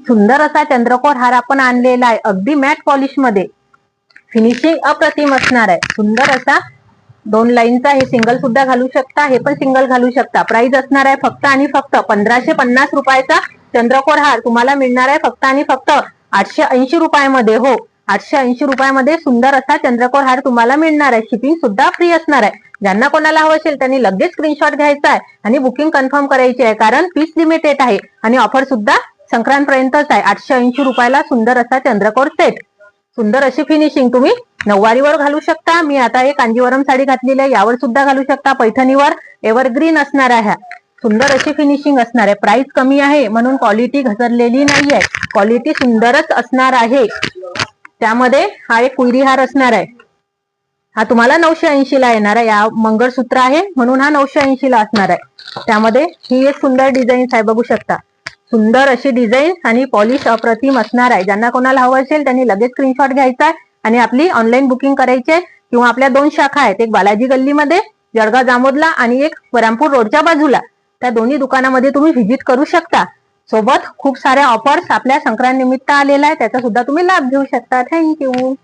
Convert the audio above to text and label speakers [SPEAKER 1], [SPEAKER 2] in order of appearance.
[SPEAKER 1] सुंदर असा चंद्रकोर हार आपण आणलेला आहे, अगदी मॅट पॉलिश मध्ये. फिनिशिंग अप्रतिम असणार आहे. सुंदर असा 2 लाईनचा हे सिंगल सुद्धा घालू शकता, हे पण सिंगल घालू शकता. प्राइस असणार आहे फक्त आणि फक्त 1550 रुपयाचा चंद्रकोर हार तुम्हाला मिळणार आहे फक्त आणि फक्त 880 रुपयामध्ये. हो, 880 रुपयामध्ये सुंदर असा चंद्रकोर हार तुम्हाला मिळणार आहे. शिपिंग सुद्धा फ्री असणार आहे. ज्यांना कोणाला हवं असेल त्यांनी लगेच स्क्रीनशॉट घ्यायचा आहे आणि बुकिंग कन्फर्म करायची आहे, कारण पीस लिमिटेड आहे आणि ऑफर सुद्धा संक्रांतपर्यंतच आहे. 880 रुपयाला सुंदर असा चंद्रकोर सेट. सुंदर अशी फिनिशिंग तुम्ही नऊवारीवर घालू शकता. मी आता एक कांजीवरम साडी घातलेली आहे, यावर सुद्धा घालू शकता. पैठणीवर एव्हरग्रीन असणार आहे. सुंदर अशी फिनिशिंग असणार आहे. प्राइस कमी आहे म्हणून क्वालिटी घसरलेली नाहीये, क्वालिटी सुंदरच असणार आहे. त्यामध्ये हा एक कुयरी हार असणार आहे, हा तुम्हाला 980 ला येणार आहे. या मंगळसूत्र आहे म्हणून हा 980 ला असणार आहे. त्यामध्ये ही एक सुंदर डिझाईन आहे, बघू शकता. सुंदर अशी डिझाईन आणि पॉलिश अप्रतिम असणार आहे. ज्यांना कोणाला हवं असेल त्यांनी लगेच स्क्रीनशॉट घ्यायचा आहे आणि आपली ऑनलाईन बुकिंग करायची आहे. किंवा आपल्या 2 शाखा आहेत, एक बालाजी गल्लीमध्ये जळगाव जामोदला आणि एक बरामपूर रोडच्या बाजूला. त्या दोन्ही दुकानामध्ये तुम्ही व्हिजिट करू शकता. सोबत खूप साऱ्या ऑफर्स आपल्या संक्रांत निमित्त आलेल्या आहे, त्याचा सुद्धा तुम्ही लाभ घेऊ शकता. थँक्यू.